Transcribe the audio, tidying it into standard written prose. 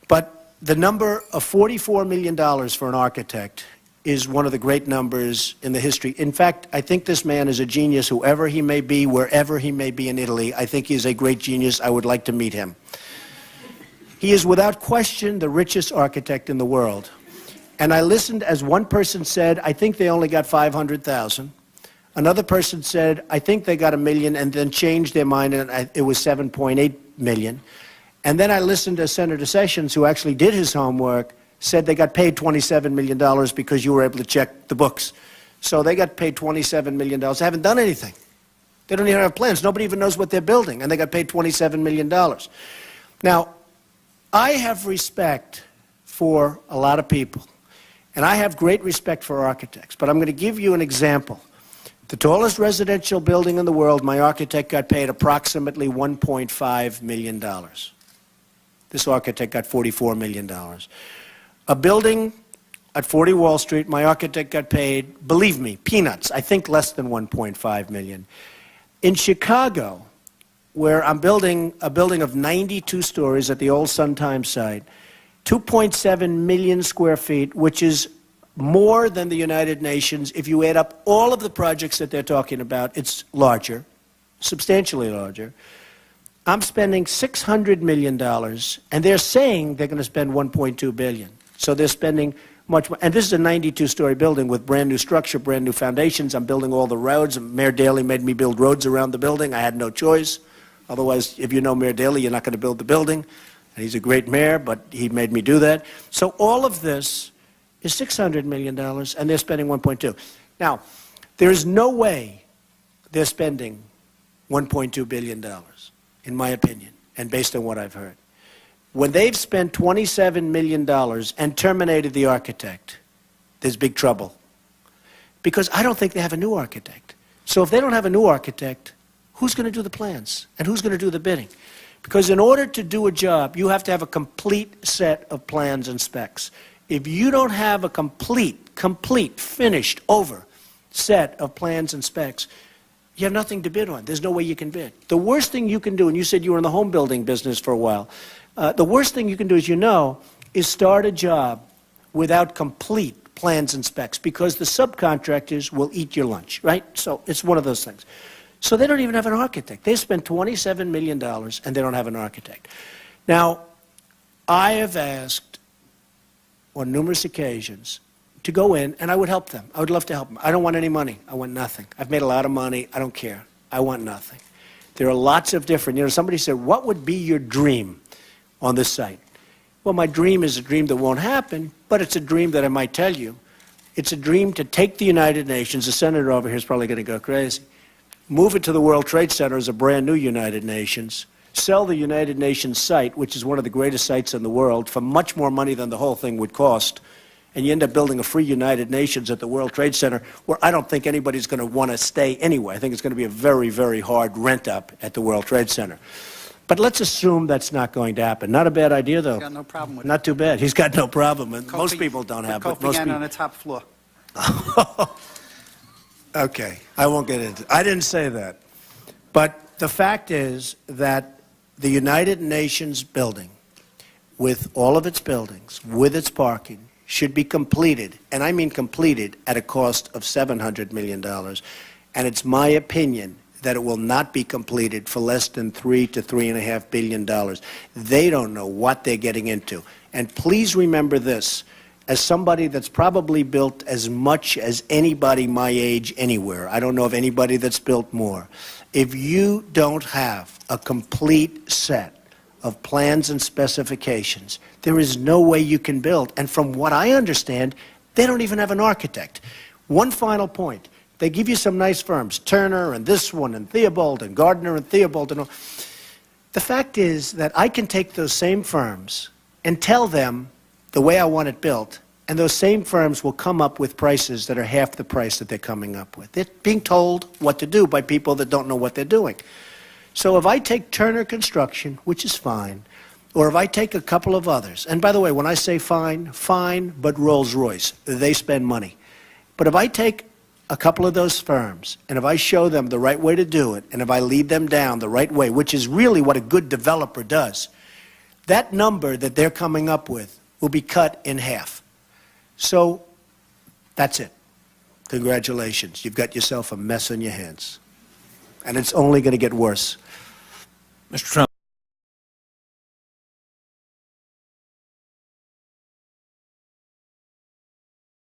But the number of $44 million for an architect is one of the great numbers in the history. In fact, I think this man is a genius, whoever he may be, wherever he may be in Italy. I think he is a great genius. I would like to meet him. He is without question the richest architect in the world. And I listened as one person said, I think they only got 500,000. Another person said, I think they got $1 million, and then changed their mind, and it was 7.8 million. And then I listened to Senator Sessions, who actually did his homework, said they got paid $27 million because you were able to check the books. So they got paid $27 million. They haven't done anything. They don't even have plans. Nobody even knows what they're building, and they got paid $27 million. Now, I have respect for a lot of people, and I have great respect for architects, but I'm going to give you an example. The tallest residential building in the world, my architect got paid approximately $1.5 million. This architect got $44 million. A building at 40 Wall Street, my architect got paid, believe me, peanuts, I think less than $1.5 million. In Chicago, where I'm building a building of 92 stories at the old Sun Times site, 2.7 million square feet, which is more than the United Nations. If you add up all of the projects that they're talking about, it's larger, substantially larger. I'm spending $600 million, and they're saying they're going to spend $1.2 billion. So they're spending much more. And this is a 92-story building with brand new structure, brand new foundations. I'm building all the roads. Mayor Daley made me build roads around the building. I had no choice. Otherwise, if you know Mayor Daley, you're not going to build the building. And he's a great mayor, but he made me do that. So all of this is $600 million, and they're spending 1.2. Now, there is no way they're spending $1.2 billion, in my opinion, and based on what I've heard. When they've spent $27 million and terminated the architect, there's big trouble. Because I don't think they have a new architect. So if they don't have a new architect, who's going to do the plans? And who's going to do the bidding? Because in order to do a job, you have to have a complete set of plans and specs. If you don't have a complete, finished, over set of plans and specs, you have nothing to bid on. There's no way you can bid. The worst thing you can do, and you said you were in the home building business for a while, the worst thing you can do, as you know, is start a job without complete plans and specs, because the subcontractors will eat your lunch, right? So it's one of those things. So they don't even have an architect. They spent $27 million, and they don't have an architect. Now, I have asked on numerous occasions to go in, and I would help them. I would love to help them. I don't want any money. I want nothing. I've made a lot of money. I don't care. I want nothing. There are lots of different, somebody said, what would be your dream on this site? Well, my dream is a dream that won't happen, but it's a dream that I might tell you. It's a dream to take the United Nations, the senator over here is probably going to go crazy, move it to the World Trade Center as a brand new United Nations, sell the United Nations site, which is one of the greatest sites in the world, for much more money than the whole thing would cost, and you end up building a free United Nations at the World Trade Center, where I don't think anybody's going to want to stay anyway. I think it's going to be a very, very hard rent-up at the World Trade Center. But let's assume that's not going to happen. Not a bad idea, though. He's got no problem with it. Not too bad. He's got no problem. And most people don't have it. Kofi Annan on the top floor. Okay, I won't get into it. I didn't say that. But the fact is that the United Nations building, with all of its buildings, with its parking, should be completed, and I mean completed, at a cost of $700 million. And it's my opinion that it will not be completed for less than $3 to $3.5 billion. They don't know what they're getting into. And please remember this, as somebody that's probably built as much as anybody my age anywhere, I don't know of anybody that's built more, if you don't have a complete set of plans and specifications, there is no way you can build. And from what I understand, they don't even have an architect. One final point. They give you some nice firms, Turner and this one and Theobald and Gardner and Theobald and all. The fact is that I can take those same firms and tell them the way I want it built, and those same firms will come up with prices that are half the price that they're coming up with. They're being told what to do by people that don't know what they're doing. So if I take Turner Construction, which is fine, or if I take a couple of others, and by the way, when I say fine, fine, but Rolls-Royce, they spend money. But if I take a couple of those firms, and if I show them the right way to do it, and if I lead them down the right way, which is really what a good developer does, that number that they're coming up with will be cut in half. So that's it. Congratulations. You've got yourself a mess on your hands. And it's only going to get worse. Mr. Trump.